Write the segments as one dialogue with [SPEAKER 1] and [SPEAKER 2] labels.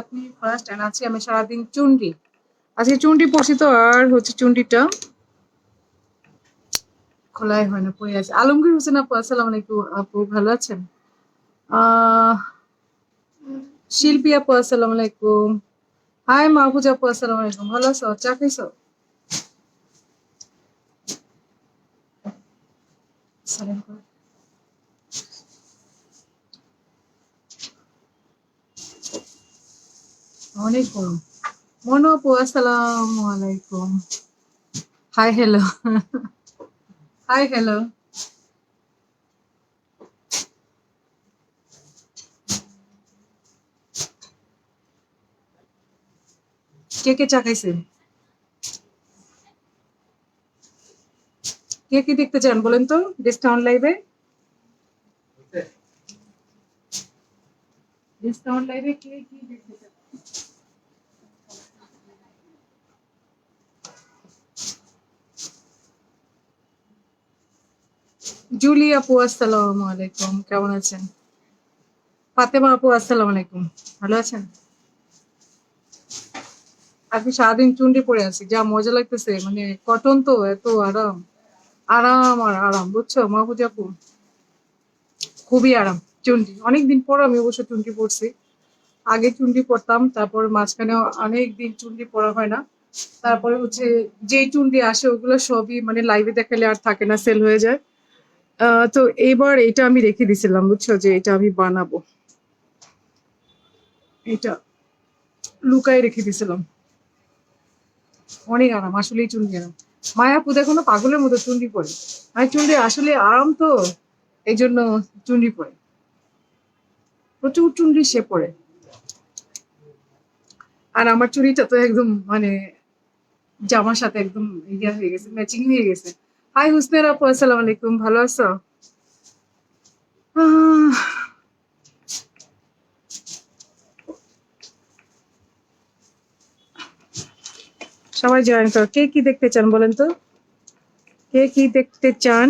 [SPEAKER 1] আপনি first and আজকে আমি সারাদিন চুন্ডি আজকে চুন্ডি পড়ছি তো আর হচ্ছে চুন্ডিটা খোলাই হয় না পড়ে আছে। আলমগীর হোসেন আপু আসসালামু আলাইকুম আপু ভালো আছেন? আহ শিল্পী আপু আসসালামু আলাইকুম। হাই মাহফুজ আপু আসসালামু আলাইকুম ভালো আছো? চা খাইছো? সালাম করো। অনেক গরম। মনো আপু আসসালামু আলাইকুম। Hi hello. Hi hello. কে কে চা খাইছেন? কে কি দেখতে চান বলেন তো ডিসকাউন্ট লাইভে? ডিসকাউন্ট লাইভে কে কি দেখতে চান? জুলি আপু আসসালামু আলাইকুম কেমন আছেন? ফাতেমা আপু আসসালামু আলাইকুম ভালো আছেন? আজকে সারাদিন চুন্ডি পরে আছি যা মজা লাগতেছে মানে কটন তো এত আরাম আরাম আর আরাম বুঝছো মাহফুজ আপু খুবই আরাম। চুন্ডি অনেকদিন পর আমি অবশ্য চুন্ডি পরছি। আগে চুন্ডি পরতাম তারপর মাঝখানে অনেক দিন চুন্ডি পরা হয় না। তারপরে হচ্ছে যেই চুন্ডি আসে ওগুলো সবই মানে লাইভে দেখালে আর থাকে না সেল হয়ে যায়। তো এইবার এটা আমি রেখে দিছিলাম বুঝছো যে এটা আমি বানাবো। এটা লুকায় রেখে দিছিলাম। অনেক আরাম আসলেই চুন্ডি আরাম। মায়াপু দেখো না পাগলের মতো চুন্ডি পরে। আর চুন্ডি আসলে আরাম তো এই জন্য চুন্ডি পরে প্রচুর চুন্ডি সে পরে। আর আমার চুড়িটা তো একদম মানে জামার সাথে একদম ইয়া হয়ে গেছে ম্যাচিং হয়ে গেছে। হাই হুসনের আপু আসসালামু আলাইকুম ভালো আছো? আহ, সবাই জয়েন করো কে কি দেখতে চান বলেন তো কে কি দেখতে চান?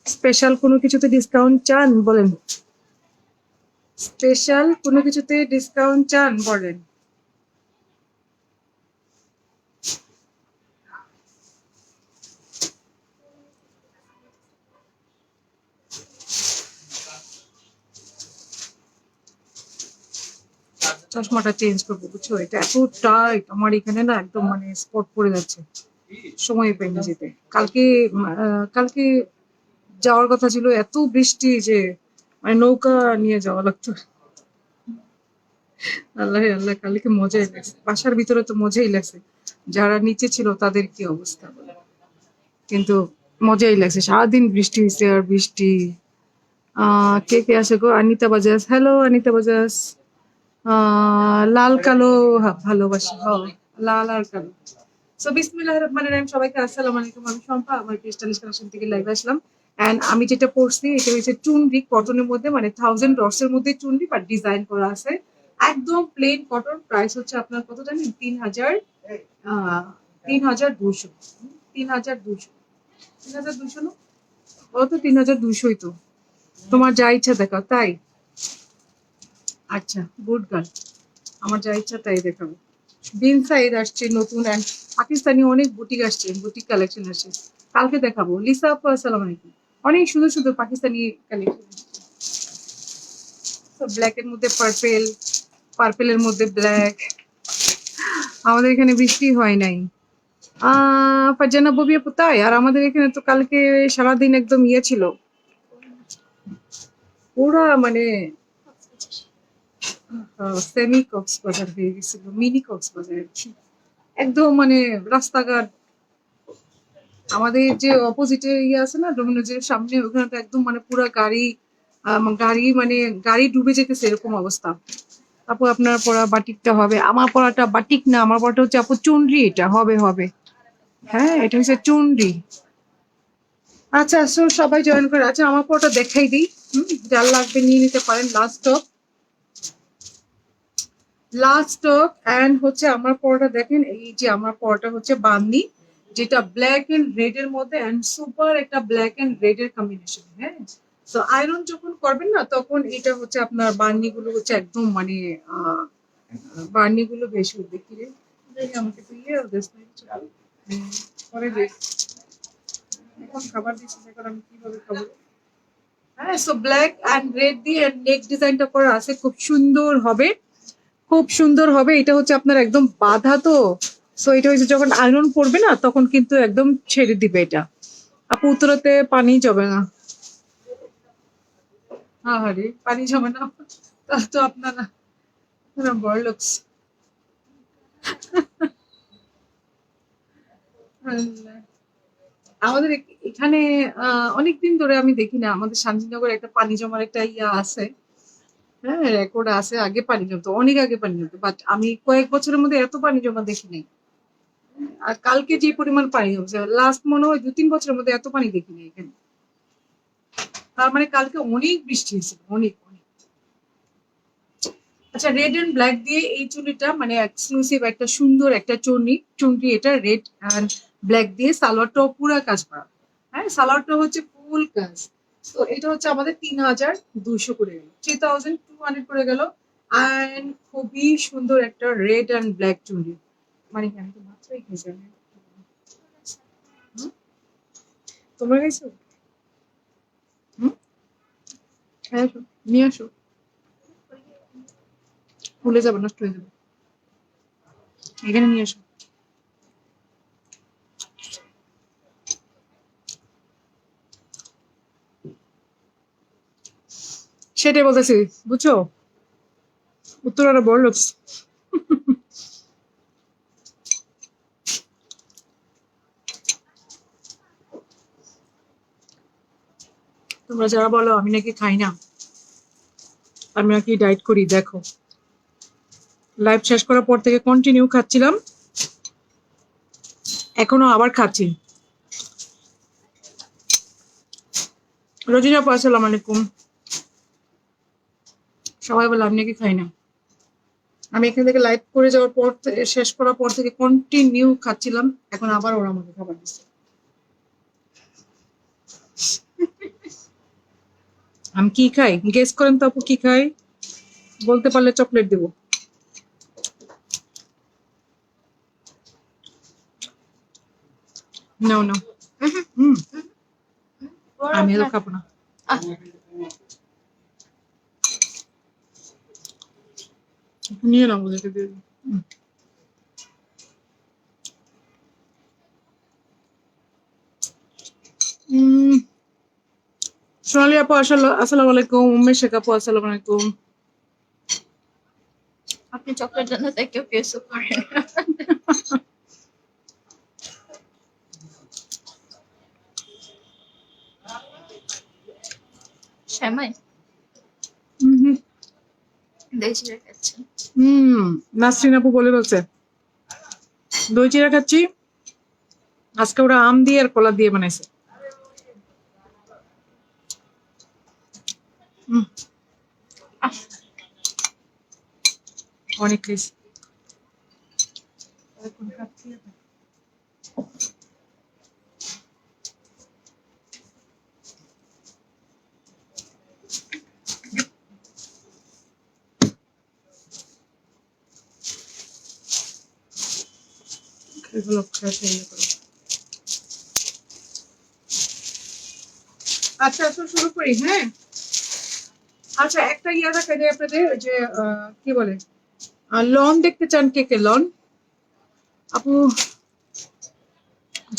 [SPEAKER 1] স্পেশাল কোনো কিছুতে ডিসকাউন্ট চান বলেন? স্পেশাল কোনো কিছুতে ডিসকাউন্ট চান বলেন? চশমাটা চেঞ্জ করবো বুঝছো এটা এত টাইট আমার এখানে না একদম মানে স্পট পড়ে যাচ্ছে। সময় পাইনি যেতে। কালকে কালকে যাওয়ার কথা ছিল এত বৃষ্টি যে মানে নৌকা নিয়ে যাওয়া লাগতো। আল্লাহ আল্লাহ কালকে মজাই লাগছে বাসার ভিতরে তো মজাই লাগছে। যারা নিচে ছিল তাদের কি অবস্থা বলে। কিন্তু মজাই লাগছে সারাদিন বৃষ্টি হয়েছে আর বৃষ্টি। কে কে আসে গো অনিতা বাজাজ হ্যালো অনিতা বাজাজ। লাল কালো ভালোবাসি লাল আর কালো। সো বিসমিল্লাহির রহমানির রহিম সবাইকে আসসালামু আলাইকুম আমি শম্পা আমার ক্রিস্টালিস কালেকশন থেকে লাইভে আসলাম। এন্ড আমি যেটা পরছি এটা হচ্ছে চুনরি কটনের মধ্যে মানে 1000 ডটস এর মধ্যে চুনরি বা ডিজাইন করা আছে। একদম প্লেন কটন প্রাইস হচ্ছে আপনার কত জানেন 3000 3200 3200 3200 না ও তো 3200ই তো তোমার যা ইচ্ছা দেখাও তাই। আচ্ছা গুড গার্ল আমার যা ইচ্ছা তাই দেখাবো। বিন সাইড আসছে নতুন অ্যান্ড পাকিস্তানি অনেক বুটিক আসছে বুটিক কালেকশন আসছে কালকে দেখাবো। লিসা আপু আসসালামু আলাইকুম অনেক সুন্দর সুন্দর পাকিস্তানি কালেকশন। ব্ল্যাক এর মধ্যে পার্পেল পার্পেলের মধ্যে ব্ল্যাক। আমাদের এখানে বৃষ্টি হয় নাই। ফারজানা ববি আপু তাই আর আমাদের এখানে তো কালকে সারাদিন একদম ইয়ে ছিল পুরা মানে সেমি কক্সবাজার হয়ে গেছিল মিনি কক্সবাজার আর কি। একদম মানে রাস্তাঘাট আমাদের যে অপোজিটে ইয়ে আছে না ডোমিনোজের সামনে ওখানে তো একদম মানে পুরো গাড়ি গাড়ি মানে গাড়ি ডুবে যেতেছে এরকম অবস্থা। আপু আপনার পড়া বাটিকটা হবে আমার পড়াটা বাটিক না আমার পড়াটা হচ্ছে আপু চুনরি এটা হবে হবে। হ্যাঁ এটা হচ্ছে চুনরি। আচ্ছা সো সবাই জয়েন করে আচ্ছা আমার পড়াটা দেখাই দিই। যার লাগবে নিয়ে নিতে পারেন লাস্ট স্টক অ্যান্ড হচ্ছে আমার পরোটা দেখেন এই যে আমার পরোটা হচ্ছে বান্নি যেটা ব্ল্যাক এন্ড রেড এর মধ্যে অ্যান্ড সুপার একটা ব্ল্যাক এন্ড রেড এর কম্বিনেশন। হ্যাঁ তো আয়রন যখন করবেন না তখন এটা হচ্ছে আপনার বান্নি গুলো হচ্ছে একদম মানে বার্নি গুলো বেশি দেখি রে। দেখি আমাকে তো ইয়ে দেশ না কিছু। পরে দেখ, এখন খাবার দিচ্ছিস, এখন আমি কিভাবে খাবো? হ্যাঁ, সো ব্ল্যাক অ্যান্ড রেড দিয়ে নেক ডিজাইনটা করা আছে, খুব সুন্দর হবে, খুব সুন্দর হবে। এটা হচ্ছে আপনার একদম বাঁধা তো, সো এটা হচ্ছে যখন আয়রন পড়বে না তখন কিন্তু একদম ছেড়ে দিবে এটা। আপু উত্তরাতে পানি যাবে না। হ্যাঁ রে, পানি জমে না, তাহলে তো আপনারা বড় লোকস। আমাদের এখানে অনেকদিন ধরে আমি দেখি না, আমাদের শান্তিনগরে একটা পানি জমার একটা ইয়া আছে। হ্যাঁ, রেকর্ড আছে, আগে পানি জমতো, অনেক আগে পানি জমতো, বাট আমি কয়েক বছরের মধ্যে এত পানি জমা দেখি নাই। আর কালকে যে পরিমাণ পানি জমছে, লাস্ট মনে হয় 2-3 বছরের মধ্যে এত পানি দেখি নাই এখানে। তার মানে কালকে অনেক বৃষ্টি হয়েছে, অনেক অনেক। আচ্ছা, রেড এন্ড ব্ল্যাক দিয়ে এই চুড়িটা মানে এক্সক্লুসিভ একটা সুন্দর একটা চুনরি, এটা রেড এন্ড ব্ল্যাক দিয়ে সালোয়ারটাও পুরা কাজ করা। হ্যাঁ, সালোয়ারটা হচ্ছে ফুল কাজ। তো এটা হচ্ছে আমাদের 3200 করে গেল, 3200 করে গেল। অ্যান্ড খুবই সুন্দর একটা রেড এন্ড ব্ল্যাক চুনরি। মানে কি আমি তো মাত্রই খেয়েছি আমি। হুম? তোমরা গেছো? হুম, হ্যাঁ, আসো, নিয়ে আসো, ভুলে যাবে, নষ্ট হয়ে যাবে, এখানে নিয়ে আসো। সেটাই বলতেছি, বুঝছো, উত্তরাটা বড় লোক। তোমরা যারা বলো আমি নাকি খাই না, আমি নাকি ডায়েট করি, দেখো লাইভ শেষ করার পর থেকে কন্টিনিউ খাচ্ছিলাম, এখনো আবার খাচ্ছি। রোজিনা আপু, আসসালামু আলাইকুম। সবাই বলে আমি নাকি খাই না, আমি এখান থেকে লাইভ করে যাওয়ার পর শেষ করার পর থেকে কন্টিনিউ খাচ্ছিলাম, এখন আবার ওরা আমাকে খাবার দিচ্ছে। আমি কি খাই গেস করেন তো আপু, কি খাই? বলতে পারলে চকলেট দেবো। নো নো, হুম, আমি তো খাবো না। নিয়ে নাও, ওদেরকে দিয়ে দিই। উম, সোনালি আপু আসসালামু আলাইকুম, উম্মে শেখ আপু আসসালামু আলাইকুম।
[SPEAKER 2] আপনি চকলেট জন্য তাই কেউ কেসও করেন। শ্যামাই
[SPEAKER 1] হুম,
[SPEAKER 2] দই চিড়ে খাচ্ছেন।
[SPEAKER 1] নাসরিন আপু বলে বলছে দই চিড়া খাচ্ছি, আজকে ওরা আম দিয়ে আর কলা দিয়ে বানাইছে। হুম, অনেক টেস্ট। এগুলো খেয়ে ইয়ে করো। আচ্ছা, তো শুরু করি, হ্যাঁ। আচ্ছা, একটা ইয়ে দেখা যায় আপনাদের, যে কি বলে, লন দেখতে চান কে কে? লন আপু,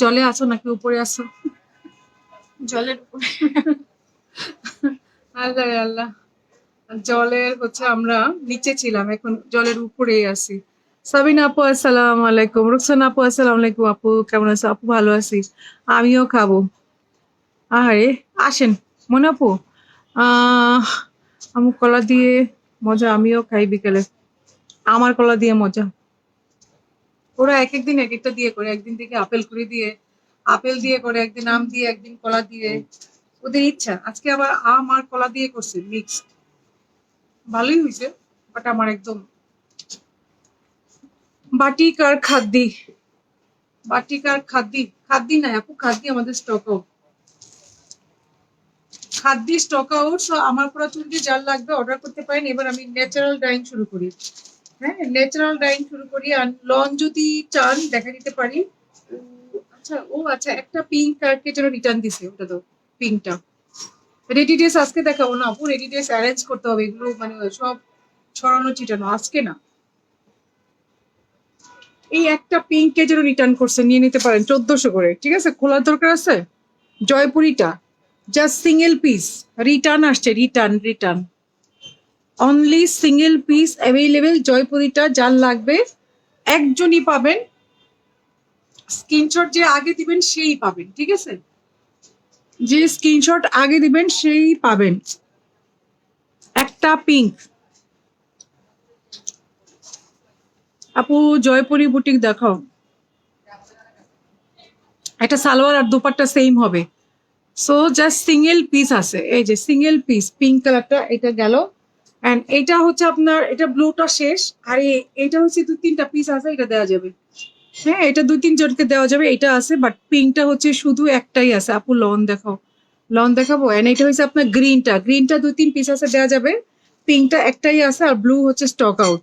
[SPEAKER 1] জলে আছো নাকি উপরে আছো?
[SPEAKER 2] জলের উপরে।
[SPEAKER 1] আল্লাহ আল্লাহ, জলের হচ্ছে আমরা নিচে ছিলাম, এখন জলের উপরে আছি। সাবিনা আপু আসসালামু আলাইকুম, রুকসানা আপু আসসালামু আলাইকুম। আপু কেমন আছো? আপু ভালো আছি, আমিও খাবো। আরে আসেন মনে আপু, আহ আমু কলা দিয়ে মজা, আমিও খাই বিকেলে, আমার কলা দিয়ে মজা। ওরা এক একদিন এক একটা দিয়ে করে, একদিন থেকে আপেল করে দিয়ে, আপেল দিয়ে করে, একদিন আম দিয়ে, একদিন কলা দিয়ে, ওদের ইচ্ছা। আজকে আবার আম আর কলা দিয়ে করছে মিক্সড, ভালোই হয়েছে, বাট আমার একদম বাটিক আর খাদ্যি, বাটিক আর খাদ্যি, খাদ্যি নাই আপু, খাদ্যি আমাদের stock out, খাদ্যি stock out. So আমার পুরো চুল দিয়ে যার লাগবে অর্ডার করতে পারেন। এবার আমি ন্যাচারাল ডাইং শুরু করি। হ্যাঁ, ন্যাচারাল ডাইং শুরু করি। আর লন যদি চান দেখা দিতে পারি। আচ্ছা, একটা পিঙ্ক কার্ডকে যেন রিটার্ন দিছে, ওটা তো পিঙ্কটা। রেডি ড্রেস আজকে দেখাবো না আপু, রেডি ড্রেস অ্যারেঞ্জ করতে হবে, এগুলো মানে সব ছড়ানো ছিটানো আজকে না। এই একটা পিঙ্ককে যেন রিটার্ন করছে, নিয়ে নিতে পারেন 1400 করে, ঠিক আছে? খোলার দরকার আছে। জয়পুরিটা জাস্ট সিঙ্গেল পিস রিটার্ন আসছে, return return only single piece available. জয়পুরিটা যার লাগবে একজনই পাবেন, স্ক্রিনশট যে আগে দিবেন সেই পাবেন, ঠিক আছে? যে স্ক্রিনশট আগে দিবেন সেই পাবেন। একটা পিঙ্ক। আপু জয়পুরি বুটিক দেখাও। একটা সালোয়ার আর দুপাট্টা সেম হবে। সো জাস্ট সিঙ্গেল পিস আছে, এই যে সিঙ্গেল পিস পিঙ্ক কালারটা, এটা গেল। এন্ড এটা হচ্ছে আপনার, এটা ব্লুটা শেষ। আর এটা হচ্ছে 2-3টা পিস আছে, এটা দেওয়া যাবে। হ্যাঁ, এটা 2-3 জনকে দেওয়া যাবে, এটা আছে। বাট পিঙ্কটা হচ্ছে শুধু একটাই আছে। আপু লন দেখাও, লন দেখাবো। এন্ড এটা হচ্ছে আপনার গ্রিনটা, গ্রিনটা 2-3 পিস আছে, দেওয়া যাবে। পিঙ্কটা একটাই আছে, আর ব্লু হচ্ছে স্টক আউট।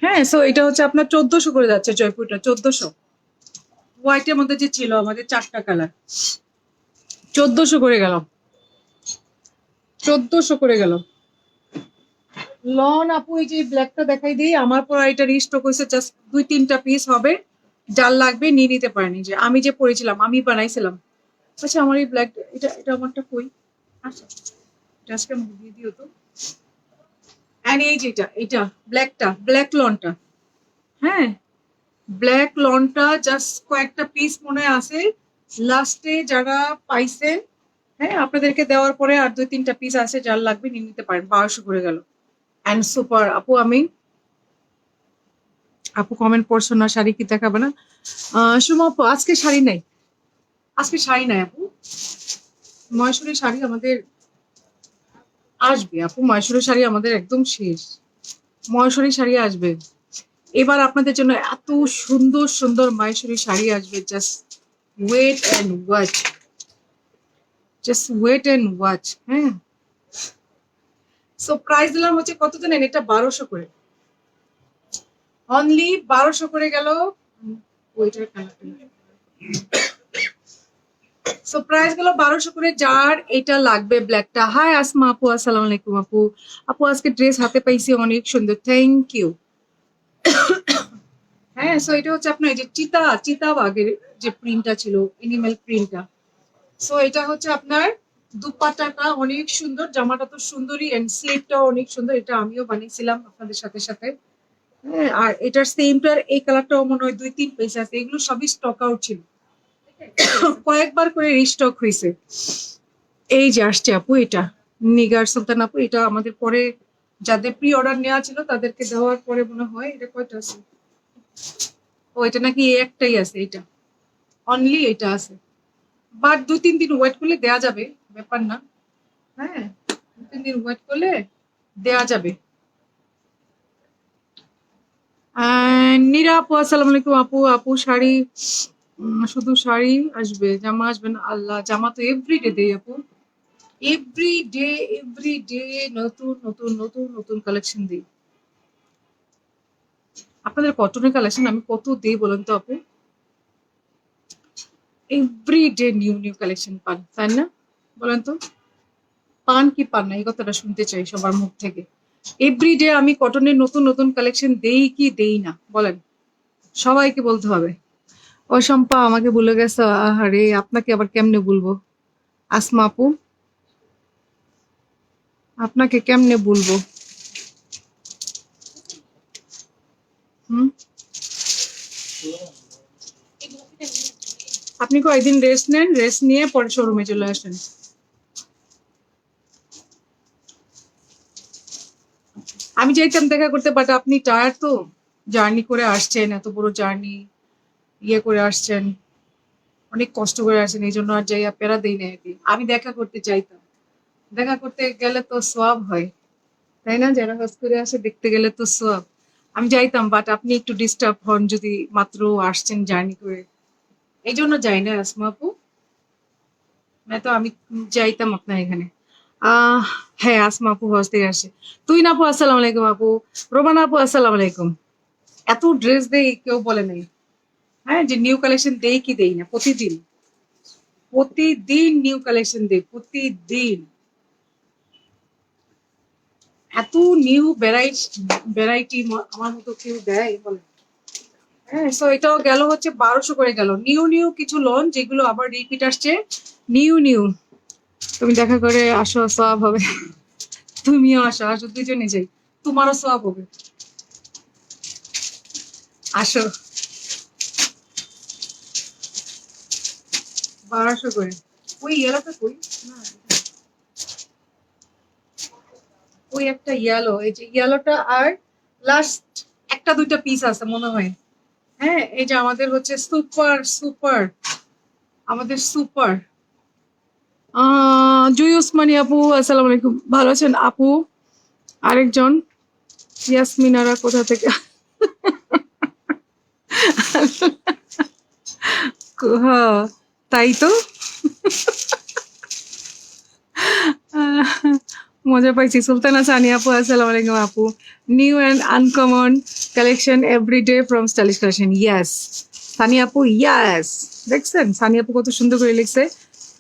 [SPEAKER 1] হ্যাঁ, সো এটা হচ্ছে আপনার 1400 করে যাচ্ছে জয়পুরটা, 1400। হোয়াইটের মধ্যে যে ছিল আমাদের 4টা কালার, 1400 করে গেল, 1400 করে গেল। লন আপু এই যে ব্ল্যাকটা দেখাই দিই, আমার পর এটা রিস্টক হয়েছে, জাস্ট 2-3টা পিস হবে, যার লাগবে নিয়ে নিতে পারেন। এই যে আমি যে পরেছিলাম, আমি বানাইছিলাম। আচ্ছা, আমার এই ব্ল্যাক, এটা এটা আমারটা কই? আচ্ছা, এটা আজকে আমাকে দিয়ে দিও তো। এন্ড এই যে এটা ব্ল্যাকটা, ব্ল্যাক লনটা। হ্যাঁ, ব্ল্যাক লনটা জাস্ট কয়েকটা পিস মনে হয় আছে লাস্টে, যারা পাইছেন। হ্যাঁ, আপনাদেরকে দেওয়ার পরে আর 2-3টা পিস আছে, যার লাগবে নিয়ে নিতে পারেন। 1200 করে গেল। অ্যান্ড সুপার আপু। আপু কমেন্ট পড়ছো না, শাড়ি কি দেখাবে না? সুমা আপু আজকে শাড়ি নাই, আজকে শাড়ি নাই আপু। মহেশ্বরী শাড়ি আমাদের আসবে আপু, মহেশ্বরী শাড়ি আমাদের একদম শেষ। মহেশ্বরী শাড়ি আসবে এবার আপনাদের জন্য, এত সুন্দর সুন্দর মহেশ্বরী শাড়ি আসবে। Just wait and watch, just wait and watch. হ্যাঁ, সো প্রাইস দিলাম হচ্ছে কত জানেন? এটা 1200 করে, অনলি 1200 করে গেল। ওইটার কালারটা, সো প্রাইস গেল 1200 করে। যার এটা লাগবে ব্ল্যাকটা। হাই আসমা আপু, আসসালামু আলাইকুম আপু। আপু আজকে ড্রেস হাতে পাইছি, অনেক সুন্দর, থ্যাংক ইউ। হ্যাঁ, সো এটা হচ্ছে আপনার এই যে চিতাবাগের যে প্রিন্টটা ছিল, এনিমেল প্রিন্টটা। সো এটা হচ্ছে আপনার দুপাট্টাটা অনেক সুন্দর, জামাটা তো সুন্দরই, এন্ড স্লিভটাও অনেক সুন্দর। এটা আমিও বানিয়েছিলাম আপনাদের সাথে সাথে। হ্যাঁ, আর এটার সেমটার এই কালারটাও মনে হয় 2-3 পিস আছে, এগুলো সবই স্টক আউট ছিল, কয়েকবার করে রিস্টক হয়েছে। এই যে আসছে আপু, এটা নিগার সুলতান আপু। এটা আমাদের পরে যাদের প্রি অর্ডার নেওয়া ছিল তাদেরকে দেওয়ার পরে মনে হয়, এটা কয়টা আছে? ও, এটা নাকি একটাই আছে, এটা অনলি এটা আছে। বাট 2-3 দিন ওয়েট করলে দেয়া যাবে, ব্যাপার না। হ্যাঁ, 2-3 দিন ওয়েট করলে দেয়া যাবে। নীরা আপু, আসসালামু আলাইকুম আপু। আপু শাড়ি, শুধু শাড়ি আসবে, জামা আসবে না? আল্লাহ, জামা তো এভরিডে দেই আপু, এভরিডে, এভরিডে নতুন নতুন নতুন নতুন কালেকশন দিই। আপনাদের কটনের কালেকশন আমি কত দিই বলেন তো আপু? এভরিডে নিউ নিউ কালেকশন পান, তাই না? বলেন তো, পান কি পান না? এই কথাটা শুনতে চাই সবার মুখ থেকে। এভরিডে আমি কটনের নতুন নতুন কালেকশন দেই কি দেই না বলেন? সবাইকে বলতে হবে। ও শম্পা আমাকে ভুলে গেছো? আহারে, আপনাকে আবার কেমনে বলবো? আসমা আপু, আপনাকে কেমনে বলবো? হুম, আপনি কয়েকদিন রেস্ট নেন, রেস্ট নিয়ে পরে শোরুমে চলে আসেন। আমি চাইতাম দেখা করতে, বাট আপনি টায়ার তো, জার্নি করে আসছেন, এত বড় জার্নি ইয়ে করে আসছেন, অনেক কষ্ট করে আসছেন, এই জন্য আর যাইয়া প্যারা দেই না আর কি। আমি দেখা করতে চাইতাম, দেখা করতে গেলে তো সোয়াব হয়, তাই না? যারা হজ করে আসে দেখতে গেলে তো সোয়াব। আমি যাইতাম, বাট আপনি একটু ডিস্টার্ব হন, যদি মাত্র আসছেন জার্নি করে, এই জন্য যাই না আসমা আপু। না তো আমি যাইতাম আপনার এখানে। হ্যাঁ, আসমা আপু হজ থেকে আসে। তুই না আপু, আসসালামু আলাইকুম আপু। রোমানা আপু, আসসালামু আলাইকুম। এত ড্রেস দেই কেউ বলে নাই। হ্যাঁ, যে নিউ কালেকশন দেই কি দেই না, প্রতিদিন প্রতিদিন নিউ কালেকশন দেই, প্রতিদিন এত নিউ ভ্যারাইটি আমার মতো কেউ দেয় বলে? হ্যাঁ, সো এটাও গেল হচ্ছে 1200 করে গেল। নিউ নিউ কিছু লোন যেগুলো আবার রিপিট আসছে, নিউ নিউ। তুমি দেখা করে আসো, সব হবে। তুমিও আসো, আসো দুজনে যাই, তোমারও সব হবে। আসো, 1200 করে। ওই ইয়েলোটা কই? না, ওই একটা ইয়েলো, এই যে ইয়েলোটা আর লাস্ট একটা দুইটা পিস আছে মনে হয়। হ্যাঁ, এই যে আমাদের হচ্ছে সুপার সুপার, আমাদের সুপার। জুই ওসমানী আপু, আসসালামু আলাইকুম, ভালো আছেন আপু? আরেকজন ইয়াসমিনারা কোথা থেকে? হ্যাঁ, তাই তো। আহ, মজা পাইছি। সুলতানা সানি আপু, আসসালামু আলাইকুম আপু। New and uncommon collection everyday from stylish collection. Yes Sunny আপু, ইয়াস। দেখছেন সানি আপু কত সুন্দর করে লিখছে,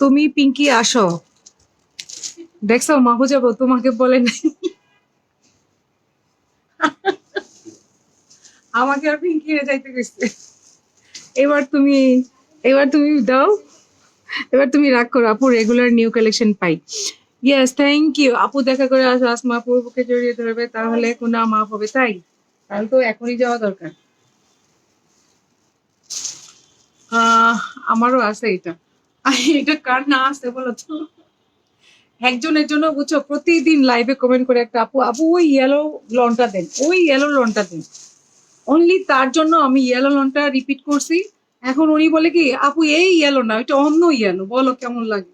[SPEAKER 1] তুমি পিঙ্কি আসো। দেখছো মাহবুজাবো তোমাকে বলে নাই? আমাকে আর পিঙ্কি যাইতে গেছে। এবার তুমি, এবার তুমি দাও, এবার তুমি রাগ করো আপু, রেগুলার নিউ কালেকশন পাই। ইয়েস, থ্যাংক ইউ আপু। দেখা করে আসো, আসমা আপুর বুকে জড়িয়ে ধরবে, তাহলে কোনা মাপ হবে। তাই তাহলে তো এখনই যাওয়া দরকার। আহ আমারও আছে এটা। এটা কার না আছে বলো তো? একজনের জন্য বুঝছো, প্রতিদিন লাইভে কমেন্ট করে একটা আপু, আপু ওই ইয়েলো লনটা দেন, ওই ইয়েলো লনটা দেন। অনলি তার জন্য আমি ইয়েলো লনটা রিপিট করছি। এখন উনি বলে কি, আপু এই ইয়েলো না, এটা অন্য ইয়েলো, বলো কেমন লাগে?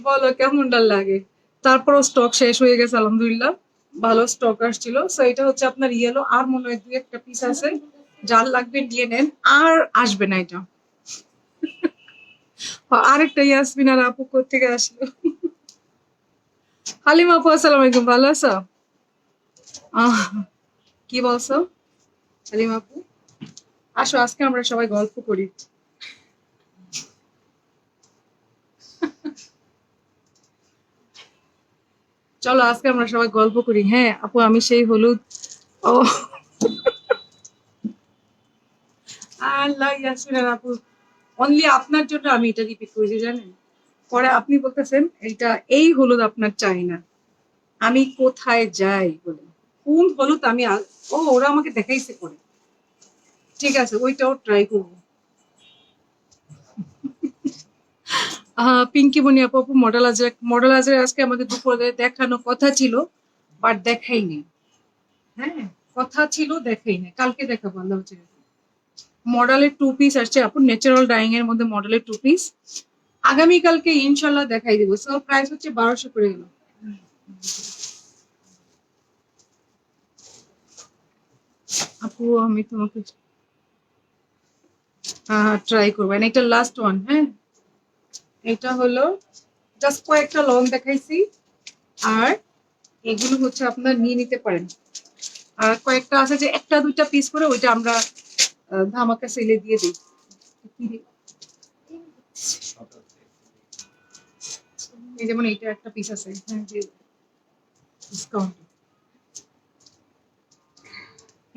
[SPEAKER 1] বলো কেমনটা লাগে? তারপরও স্টক শেষ হয়ে গেছে আলহামদুলিল্লাহ, ভালো স্টক আসছিল। সো এটা হচ্ছে আপনার ইয়েলো, আর মনে হয় দুই একটা পিস আছে, যার লাগবে নিয়ে নেন, আর আসবে না এটা। আরেকটা ইয়াসমিন আর আপু থেকে আসলো। হালিমা আপু, আসসালামু আলাইকুম, ভালো আছো? আহ কি বলছো হালিমা আপু? আসো, আজকে আমরা সবাই গল্প করি। চলো আজকে আমরা সবাই গল্প করি। হ্যাঁ আপু, আমি সেই হলুদ। ও আল্লাহ, ইয়াসমিন আর আপু, অনলি আপনার জন্য আমি এটা রিপিট করেছি জানেন। পরে আপনি বলতেছেন এইটা, এই হলুদ আপনার চাই না, আমি কোথায় যাই বলে কোন হলুদ আমি ও ওরা আমাকে দেখাইছে করে। ঠিক আছে, ওইটাও ট্রাই করবো। পিঙ্কি বনি আপু, আপু মডেল আজরা, মডেল আজরা আজকে আমাদের দুপুরে দেখানো কথা ছিল, বাট দেখাইনি। হ্যাঁ, কথা ছিল, দেখাইনি, কালকে দেখাবো আল্লাহ হচ্ছে। মডেলের টু পিস আসছে আপু, ন্যাচারাল ডাইং এর মধ্যে মডেলের টু পিস আগামীকালকে ইনশাল্লাহ দেখাই দিব। সো প্রাইস হচ্ছে 1200 করে গেল। আপু আমি তোমাকে ট্রাই করবো, এটা লাস্ট ওয়ান। হ্যাঁ, এটা হলো জাস্ট কয়েকটা লং দেখাইছি, আর এগুলো হচ্ছে আপনার নিয়ে নিতে পারেন। আর কয়েকটা আছে যে একটা দুইটা পিস করে, ওইটা আমরা ধামাকা সেলে দিয়ে দিই। এই যেমন এইটা একটা পিস আছে, হ্যাঁ যে ডিসকাউন্ট,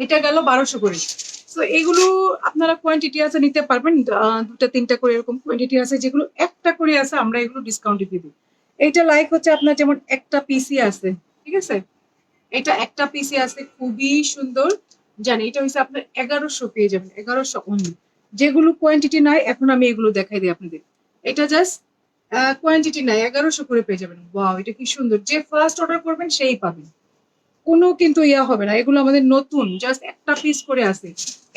[SPEAKER 1] এটা গেল 1200 করে। তো এগুলো আপনারা কোয়ান্টিটি আছে নিতে পারবেন, দুটা তিনটা করে এরকম কোয়ান্টিটি আছে, যেগুলো একটা করে আছে আমরা এগুলো ডিসকাউন্টে দিয়ে দিই। এইটা লাইক হচ্ছে আপনার যেমন একটা পিসি আছে, ঠিক আছে, এটা একটা পিসি আছে, খুবই সুন্দর। জানি এটা হচ্ছে আপনার 1100 পেয়ে যাবেন, 1100 অনলি। যেগুলো কোয়ান্টিটি নাই, এখন আমি এগুলো দেখাই দিই আপনাদের। এটা জাস্ট কোয়ান্টিটি নাই, 1100 করে পেয়ে যাবেন। ওয়াও, এটা কি সুন্দর, যে ফার্স্ট অর্ডার করবেন সেই পাবেন, কোনো কিন্তু ইয়া হবে না। এগুলো আমাদের নতুন, জাস্ট একটা পিস করে আছে,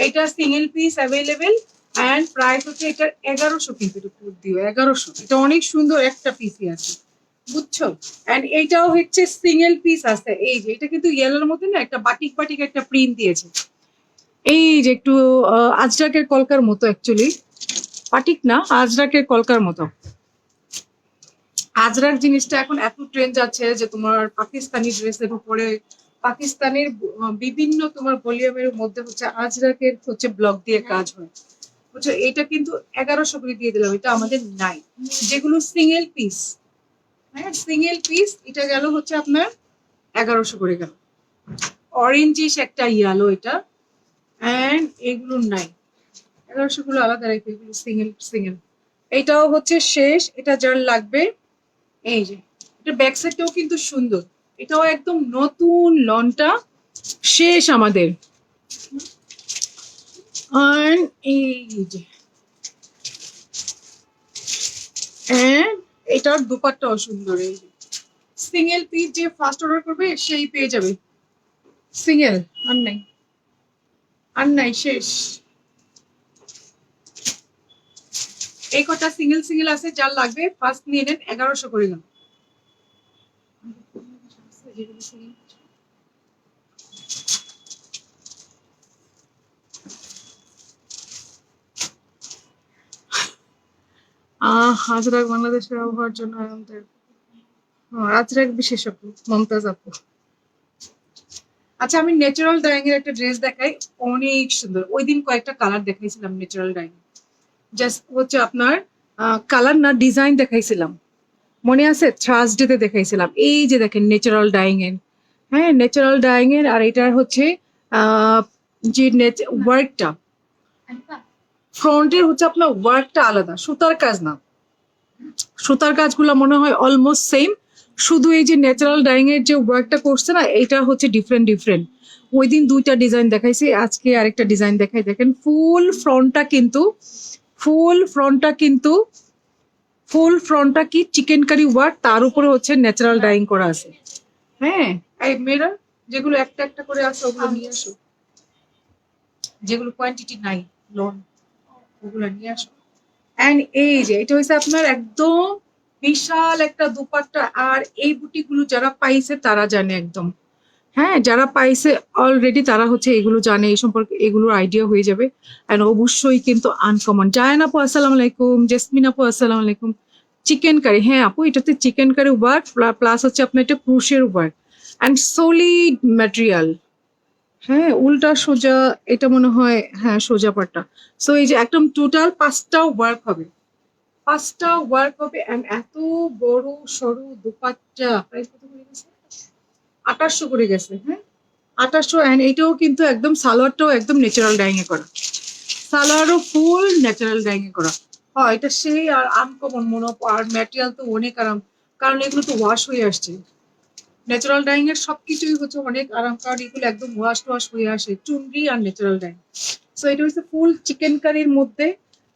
[SPEAKER 1] এটা single piece available. And price হচ্ছে এটার 1100, কিন্তু এটা খুব দিও 1100, এটা অনেক সুন্দর একটা পিসই আছে, বুঝছো। অ্যান্ড এইটাও হচ্ছে সিঙ্গেল পিস আছে, এই যে এটা কিন্তু ইয়েলোর মধ্যে না একটা বাটিক বাটিক একটা প্রিন্ট দিয়েছে, এই যে একটু আজরাকের কলকার মতো, অ্যাকচুয়ালি বাটিক না, আজরাকের কলকার মতো। আজরাক জিনিসটা এখন এত ট্রেন্ড যাচ্ছে যে তোমার পাকিস্তানি ড্রেসের উপরে পাকিস্তানের বিভিন্ন তোমার ভলিউমের মধ্যে হচ্ছে আজরাকের হচ্ছে ব্লক দিয়ে কাজ হয় বুঝছো। এটা কিন্তু 1100 করে দিয়ে দিলাম, এটা আমাদের নাই। যেগুলো সিঙ্গেল পিস, হ্যাঁ সিঙ্গেল পিস, এটা গেল হচ্ছে আপনার 1100 করে গেল। অরেঞ্জিশ একটা ইয়ালো এটা, অ্যান্ড এগুলো নাই, 1100 গুলো আলাদা রেখে, এগুলো সিঙ্গেল সিঙ্গেল। এটাও হচ্ছে শেষ, এটা যার লাগবে এই যে, এটা ব্যাক সাইডটাও কিন্তু সুন্দর, এটাও একদম নতুন লনটা শেষ আমাদের। আর এই যে and এটার দুপাট্টাও সুন্দর, এই যে সিঙ্গেল পিস যে ফার্স্ট অর্ডার করবে সেই পেয়ে যাবে। সিঙ্গেল আর নাই, আর নাই, শেষ। এই কটা সিঙ্গেল সিঙ্গেল আছে, যার লাগবে ফার্স্ট নিয়ে নেন, 1100 করে গেল। আজরাক বাংলাদেশের আবহাওয়ার জন্য আরামদায়ক। আজরাক বিশেষজ্ঞ মমতাজ আপু। আচ্ছা আমি ন্যাচারাল ডাইং এর একটা ড্রেস দেখাই, অনেক সুন্দর। ওই দিন কয়েকটা কালার দেখাইছিলাম ন্যাচারাল ডাইং, জাস্ট হচ্ছে আপনার কালার না ডিজাইন দেখাইছিলাম, মনে আছে? থার্সডে তে দেখাইছিলাম। এই যে দেখেন ন্যাচারাল ডাইং এর, হ্যাঁ ন্যাচারাল ডাইং এর। আর এটার হচ্ছে যে ওয়ার্কটা, ফ্রন্টের হচ্ছে আপনার ওয়ার্কটা আলাদা, সুতার কাজ না, সুতার কাজগুলো মনে হয় অলমোস্ট সেম, শুধু এই যে ন্যাচারাল ডাইং এর যে ওয়ার্কটা করছে না, এটা হচ্ছে ডিফারেন্ট ডিফারেন্ট। ওই দিন দুইটা ডিজাইন দেখাইছি, আজকে আরেকটা ডিজাইন দেখাই। দেখেন ফুল ফ্রন্টটা কিন্তু, ফুল ফ্রন্টটা কিন্তু, ফুল ফ্রন্টটা কি চিকেন কারি ওয়ার্ক, তার উপরে হচ্ছে ন্যাচারাল ডাইং করা আছে। হ্যাঁ এই মেয়েরা যেগুলো একটা একটা করে আসো ওগুলো নিয়ে আসো, যেগুলো কোয়ান্টিটি নাই লোন, ওগুলো নিয়ে আসো। এন্ড এই যে এটা হচ্ছে আপনার একদম বিশাল একটা দুপাট্টা। আর এই বুটিগুলো যারা পাইছে তারা জানে একদম, হ্যাঁ যারা পাইছে অলরেডি তারা হচ্ছে এগুলো জানে, এই সম্পর্কে এগুলোর আইডিয়া হয়ে যাবে। এন্ড অবশ্যই কিন্তু আনকমন। জায়ান আপু আসসালামু আলাইকুম, জেসমিন আপু আসসালামু আলাইকুম। চিকেন কারি, হ্যাঁ আপু এটাতে চিকেন কারি ওয়ার্ক প্লাস হচ্ছে আপনার এটা ক্রুশের ওয়ার্ক অ্যান্ড সলিড ম্যাটেরিয়াল। হ্যাঁ উল্টা সোজা, এটা মনে হয় হ্যাঁ সোজা পাটটা। সো এই যে একদম টোটাল 5টা ওয়ার্ক হবে, 5টা ওয়ার্ক হবে। অ্যান্ড এত বড় সরু দুপাট্টা, প্রাইস কত করে গেছে? 2800 করে গেছে। হ্যাঁ 2800। অ্যান্ড এটাও কিন্তু একদম সালোয়ারটাও একদম ন্যাচারাল ডাইং এ করা, সালোয়ারও ফুল ন্যাচারাল ডাইং এ করা। হয় এটা সেই আর আনকমন মনে, আর ম্যাটেরিয়াল তো অনেক আরাম, কারণ এগুলো তো ওয়াশ হয়ে আসছে। ন্যাচারাল ডাইং এর সবকিছুই হচ্ছে অনেক আরাম, কারণ এগুলো একদম ওয়াশ হয়ে আসে, চুনরি আর ন্যাচারাল ডাইং। সো এটা হচ্ছে ফুল চিকেন কারির মধ্যে